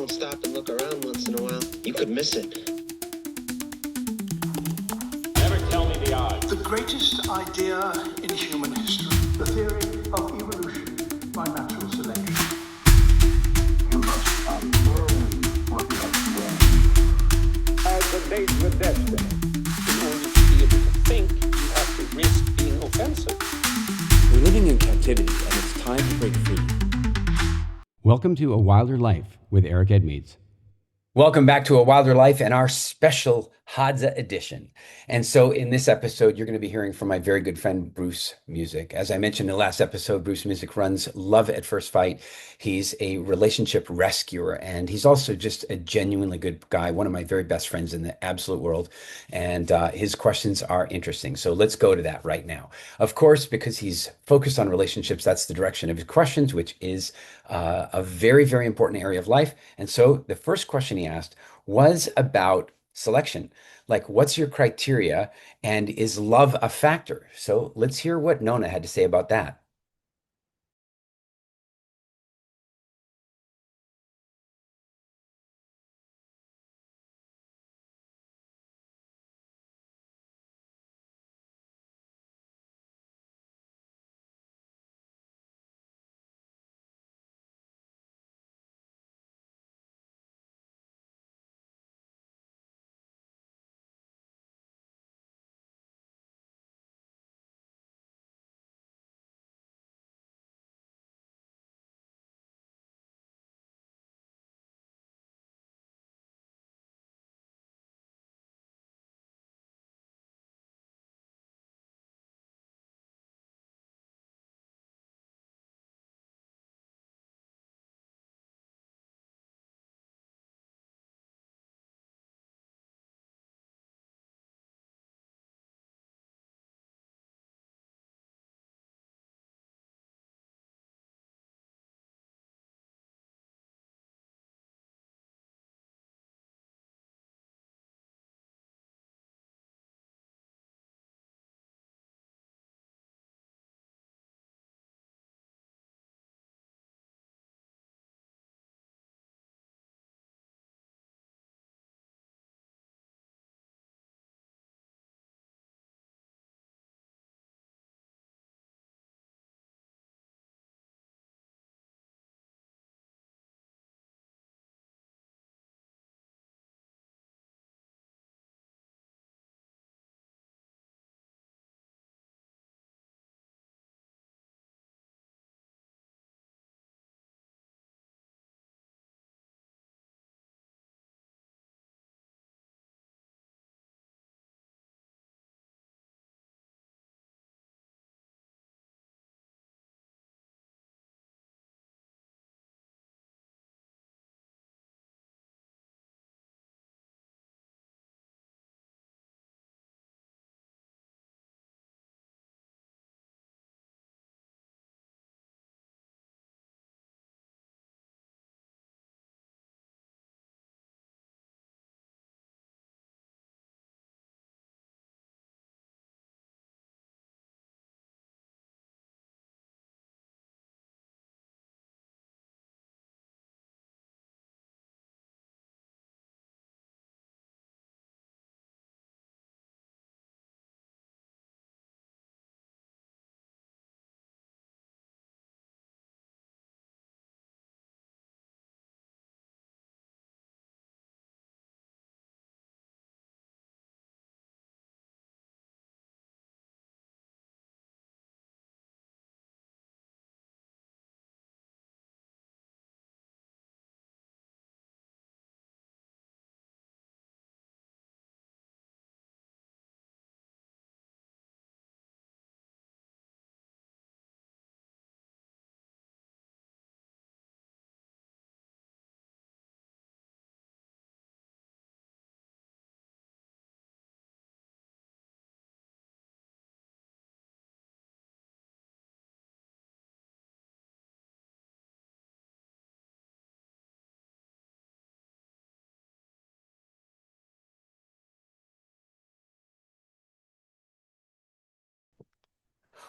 don't stop and look around once in a while, you could miss it. Never tell me the odds. The greatest idea in human history, the theory of evolution by natural selection. You must unlearn what you have learned. As a date with destiny. In order to be able to think, you have to risk being offensive. We're living in captivity, and it's time to break free. Welcome to A Wilder Life with Eric Edmeades. Welcome back to A Wilder Life and our special Hadza edition. And so in this episode, you're going to be hearing from my very good friend, Bruce Muzik. As I mentioned in the last episode, Bruce Muzik runs Love at First Fight. He's a relationship rescuer, and he's also just a genuinely good guy, one of my very best friends in the absolute world. And his questions are interesting. So let's go to that right now. Of course, because he's focused on relationships, that's the direction of his questions, which is a very, very important area of life. And so the first question he asked was about selection. Like, what's your criteria, and is love a factor? So let's hear what Nona had to say about that.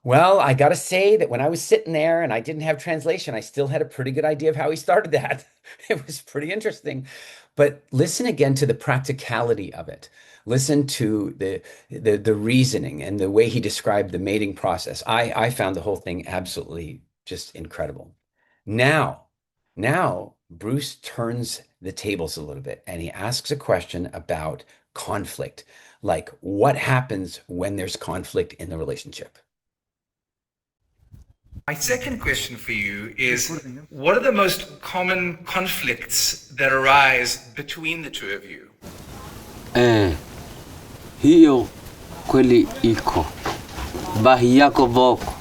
Well, I got to say that when I was sitting there and I didn't have translation, I still had a pretty good idea of how he started that. It was pretty interesting. But listen again to the practicality of it. Listen to the reasoning and the way he described the mating process. I found the whole thing absolutely just incredible. Now, now Bruce turns the tables a little bit and he asks a question about conflict, like what happens when there's conflict in the relationship. My second question for you is, what are the most common conflicts that arise between the two of you? Hiyo kweli iko bahi yako boko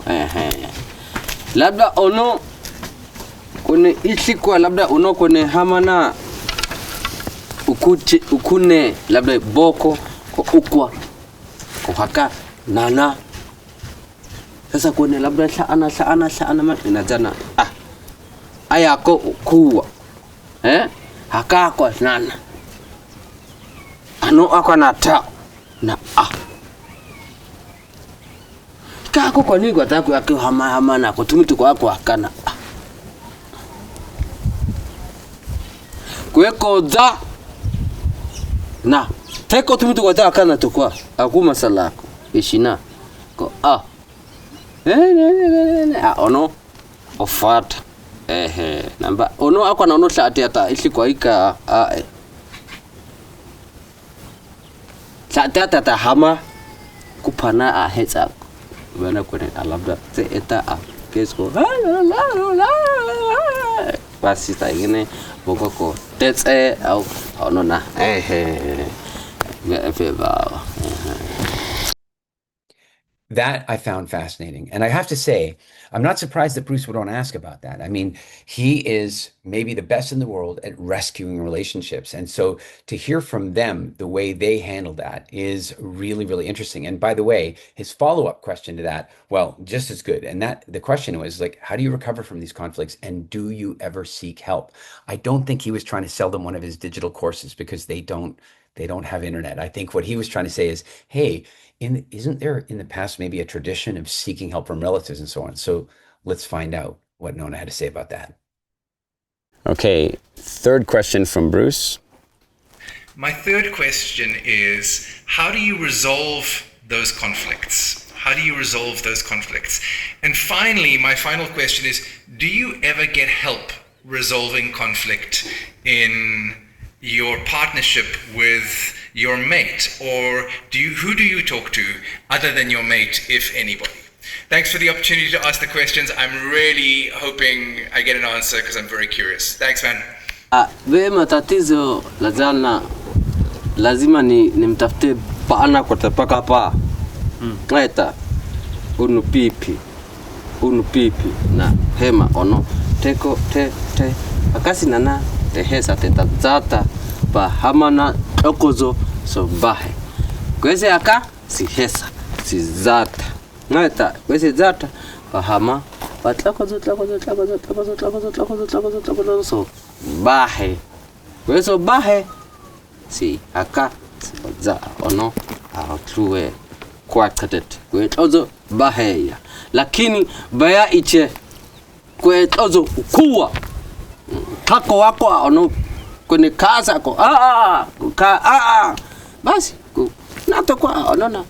labda ono kwenye isikwa labda ono kwenye hamana ukune labda boko kwa ukwa kwa haka nana sasa kwenye labda saana inajana ayako kuwa haka kwa nana ano akwa nata na kako kwa nini gwataku yake hama na kutumitu kwa akana kweko za na teko tumitu kwa akana tukwa akuma salako ishina ko ono ofata namba ono akwa na ono tlati ata ishi kwa ika tlati hama kupana hetsa bana kone alabda se eta kesko basi taigene bokoko tetse au ono na ngefeba. That I found fascinating. And I have to say, I'm not surprised that Bruce would want to ask about that. I mean, he is maybe the best in the world at rescuing relationships. And so to hear from them the way they handle that is really, really interesting. And by the way, his follow-up question to that, well, just as good. And that the question was like, how do you recover from these conflicts? And do you ever seek help? I don't think he was trying to sell them one of his digital courses because they don't have internet. I think what he was trying to say is, hey, isn't there in the past maybe a tradition of seeking help from relatives and so on? So let's find out what Nona had to say about that. Okay, third question from Bruce. My third question is, how do you resolve those conflicts? How do you resolve those conflicts? And finally, my final question is, do you ever get help resolving conflict in your partnership with your mate, or who do you talk to other than your mate, if anybody? Thanks for the opportunity to ask the questions. I'm really hoping I get an answer because I'm very curious. Thanks, man. Vema tatizo lazana lazima nimtafute paana kwa tapaka pa. Ngaita unu pipi na hema ono teko te akasi nana tehesa tetazata pa hamana okozo so bahe kwese aka si hesa si zata ngaita kwese zata pa hama patlakozo so bahe kweso bahe si aka za ono atruwe kwa kadet kwetozo bahe ya lakini baya iche kwetozo kuwa kako wako ono kwenye kaza ko basi nato kwa onona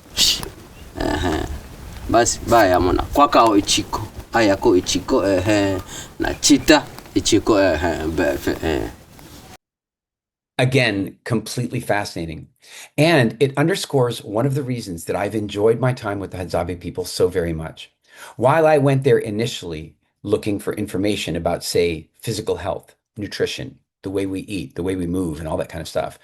basi baya mona kwa kao ichiko ayako ichiko na chita ichiko Again, completely fascinating. And it underscores one of the reasons that I've enjoyed my time with the Hadzabe people so very much. While I went there initially looking for information about, say, physical health, nutrition, the way we eat, the way we move, and all that kind of stuff,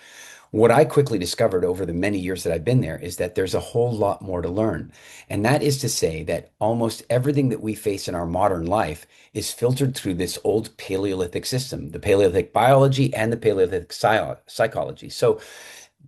what I quickly discovered over the many years that I've been there is that there's a whole lot more to learn. And that is to say that almost everything that we face in our modern life is filtered through this old Paleolithic system, the Paleolithic biology and the Paleolithic psychology. So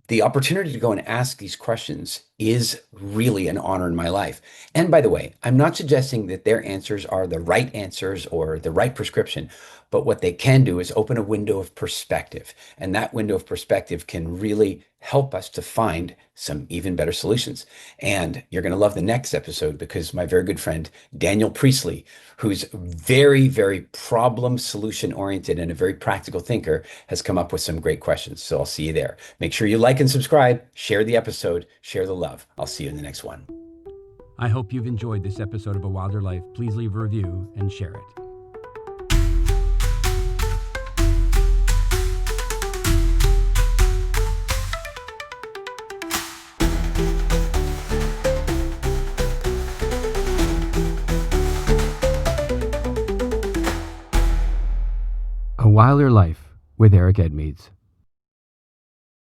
the opportunity to go and ask these questions is really an honor in my life. And by the way, I'm not suggesting that their answers are the right answers or the right prescription, but what they can do is open a window of perspective. And that window of perspective can really help us to find some even better solutions. And you're going to love the next episode because my very good friend, Daniel Priestley, who's very, very problem solution oriented and a very practical thinker, has come up with some great questions. So I'll see you there. Make sure you like and subscribe, share the episode, share the love. I'll see you in the next one. I hope you've enjoyed this episode of A Wilder Life. Please leave a review and share it. A Wilder Life with Eric Edmeades.